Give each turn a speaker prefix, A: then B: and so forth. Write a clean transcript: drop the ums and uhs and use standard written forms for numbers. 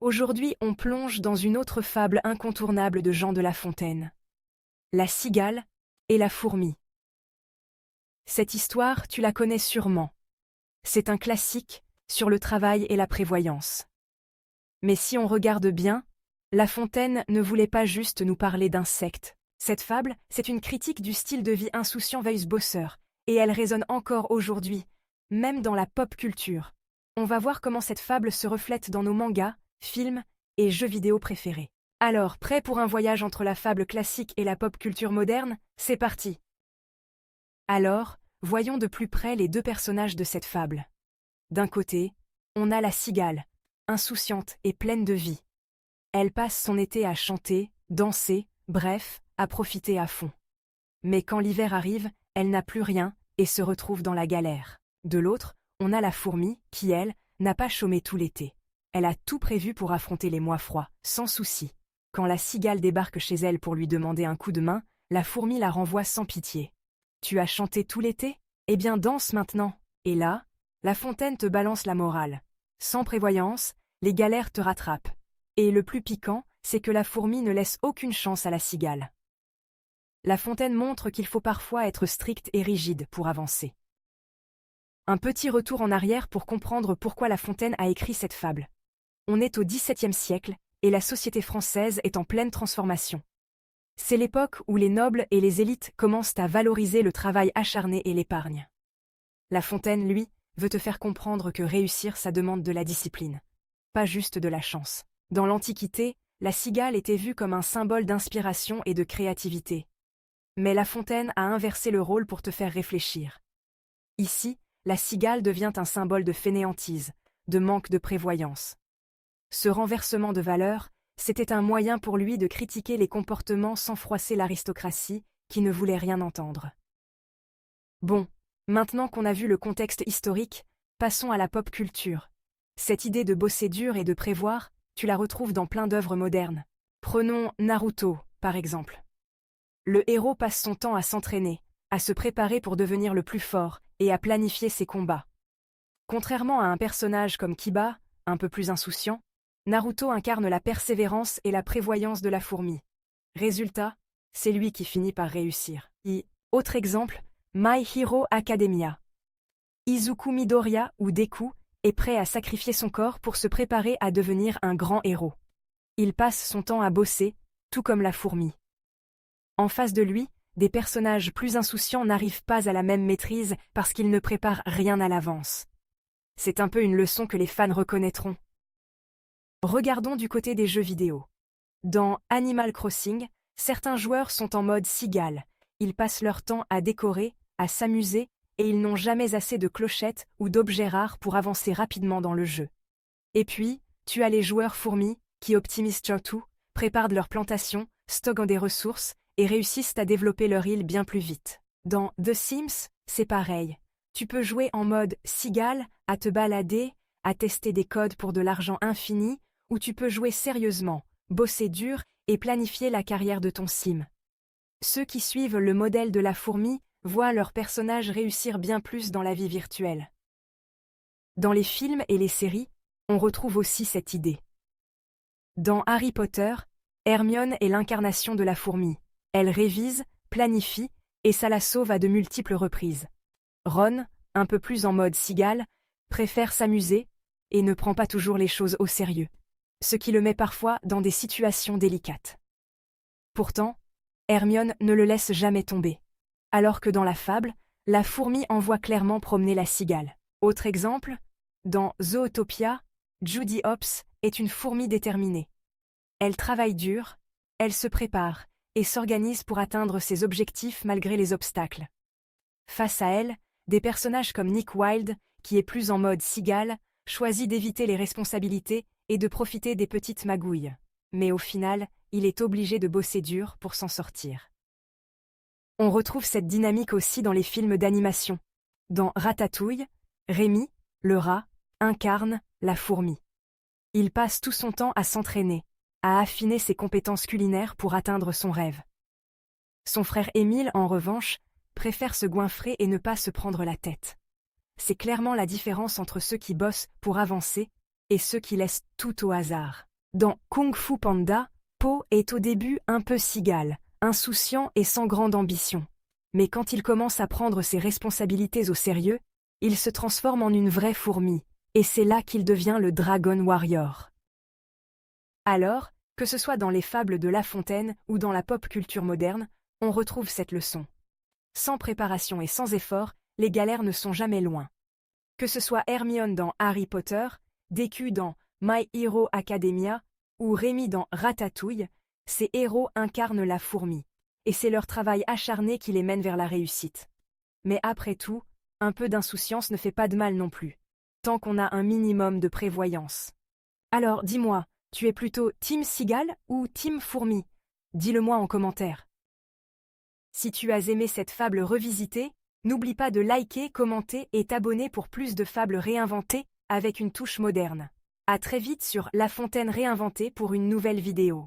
A: Aujourd'hui, on plonge dans une autre fable incontournable de Jean de La Fontaine. La cigale et la fourmi. Cette histoire, tu la connais sûrement. C'est un classique sur le travail et la prévoyance. Mais si on regarde bien, La Fontaine ne voulait pas juste nous parler d'insectes. Cette fable, c'est une critique du style de vie insouciant Weissbosser, et elle résonne encore aujourd'hui, même dans la pop culture. On va voir comment cette fable se reflète dans nos mangas, films et jeux vidéo préférés. Alors, prêt pour un voyage entre la fable classique et la pop culture moderne? C'est parti! Alors, voyons de plus près les deux personnages de cette fable. D'un côté, on a la cigale, insouciante et pleine de vie. Elle passe son été à chanter, danser, bref, à profiter à fond. Mais quand l'hiver arrive, elle n'a plus rien et se retrouve dans la galère. De l'autre, on a la fourmi qui, elle, n'a pas chômé tout l'été. Elle a tout prévu pour affronter les mois froids, sans souci. Quand la cigale débarque chez elle pour lui demander un coup de main, la fourmi la renvoie sans pitié. « Tu as chanté tout l'été? Eh bien danse maintenant !» Et là, La Fontaine te balance la morale. Sans prévoyance, les galères te rattrapent. Et le plus piquant, c'est que la fourmi ne laisse aucune chance à la cigale. La Fontaine montre qu'il faut parfois être strict et rigide pour avancer. Un petit retour en arrière pour comprendre pourquoi La Fontaine a écrit cette fable. On est au XVIIe siècle, et la société française est en pleine transformation. C'est l'époque où les nobles et les élites commencent à valoriser le travail acharné et l'épargne. La Fontaine, lui, veut te faire comprendre que réussir, ça demande de la discipline, pas juste de la chance. Dans l'Antiquité, la cigale était vue comme un symbole d'inspiration et de créativité. Mais La Fontaine a inversé le rôle pour te faire réfléchir. Ici, la cigale devient un symbole de fainéantise, de manque de prévoyance. Ce renversement de valeurs, c'était un moyen pour lui de critiquer les comportements sans froisser l'aristocratie, qui ne voulait rien entendre. Bon, maintenant qu'on a vu le contexte historique, passons à la pop culture. Cette idée de bosser dur et de prévoir, tu la retrouves dans plein d'œuvres modernes. Prenons Naruto, par exemple. Le héros passe son temps à s'entraîner, à se préparer pour devenir le plus fort et à planifier ses combats. Contrairement à un personnage comme Kiba, un peu plus insouciant, Naruto incarne la persévérance et la prévoyance de la fourmi. Résultat, c'est lui qui finit par réussir. Autre exemple, My Hero Academia. Izuku Midoriya, ou Deku, est prêt à sacrifier son corps pour se préparer à devenir un grand héros. Il passe son temps à bosser, tout comme la fourmi. En face de lui, des personnages plus insouciants n'arrivent pas à la même maîtrise parce qu'ils ne préparent rien à l'avance. C'est un peu une leçon que les fans reconnaîtront. Regardons du côté des jeux vidéo. Dans Animal Crossing, certains joueurs sont en mode cigale. Ils passent leur temps à décorer, à s'amuser, et ils n'ont jamais assez de clochettes ou d'objets rares pour avancer rapidement dans le jeu. Et puis, tu as les joueurs fourmis, qui optimisent surtout, préparent leurs plantations, stockent des ressources, et réussissent à développer leur île bien plus vite. Dans The Sims, c'est pareil. Tu peux jouer en mode cigale, à te balader, à tester des codes pour de l'argent infini, ou tu peux jouer sérieusement, bosser dur et planifier la carrière de ton sim. Ceux qui suivent le modèle de la fourmi voient leurs personnages réussir bien plus dans la vie virtuelle. Dans les films et les séries, on retrouve aussi cette idée. Dans Harry Potter, Hermione est l'incarnation de la fourmi. Elle révise, planifie, et ça la sauve à de multiples reprises. Ron, un peu plus en mode cigale, préfère s'amuser et ne prend pas toujours les choses au sérieux, ce qui le met parfois dans des situations délicates. Pourtant, Hermione ne le laisse jamais tomber, alors que dans la fable, la fourmi envoie clairement promener la cigale. Autre exemple, dans Zootopia, Judy Hopps est une fourmi déterminée. Elle travaille dur, elle se prépare et s'organise pour atteindre ses objectifs malgré les obstacles. Face à elle, des personnages comme Nick Wilde, qui est plus en mode cigale, choisit d'éviter les responsabilités et de profiter des petites magouilles. Mais au final, il est obligé de bosser dur pour s'en sortir. On retrouve cette dynamique aussi dans les films d'animation. Dans Ratatouille, Rémi, le rat, incarne la fourmi. Il passe tout son temps à s'entraîner, à affiner ses compétences culinaires pour atteindre son rêve. Son frère Émile, en revanche, préfère se goinfrer et ne pas se prendre la tête. C'est clairement la différence entre ceux qui bossent pour avancer et ceux qui laissent tout au hasard. Dans Kung Fu Panda, Po est au début un peu cigale, insouciant et sans grande ambition. Mais quand il commence à prendre ses responsabilités au sérieux, il se transforme en une vraie fourmi, et c'est là qu'il devient le Dragon Warrior. Alors, que ce soit dans les fables de La Fontaine ou dans la pop culture moderne, on retrouve cette leçon. Sans préparation et sans effort, les galères ne sont jamais loin. Que ce soit Hermione dans Harry Potter, Deku dans My Hero Academia ou Rémi dans Ratatouille, ces héros incarnent la fourmi, et c'est leur travail acharné qui les mène vers la réussite. Mais après tout, un peu d'insouciance ne fait pas de mal non plus, tant qu'on a un minimum de prévoyance. Alors dis-moi, tu es plutôt Team Cigale ou Team Fourmi? Dis-le-moi en commentaire. Si tu as aimé cette fable revisitée, n'oublie pas de liker, commenter et t'abonner pour plus de fables réinventées avec une touche moderne. À très vite sur La Fontaine réinventée pour une nouvelle vidéo.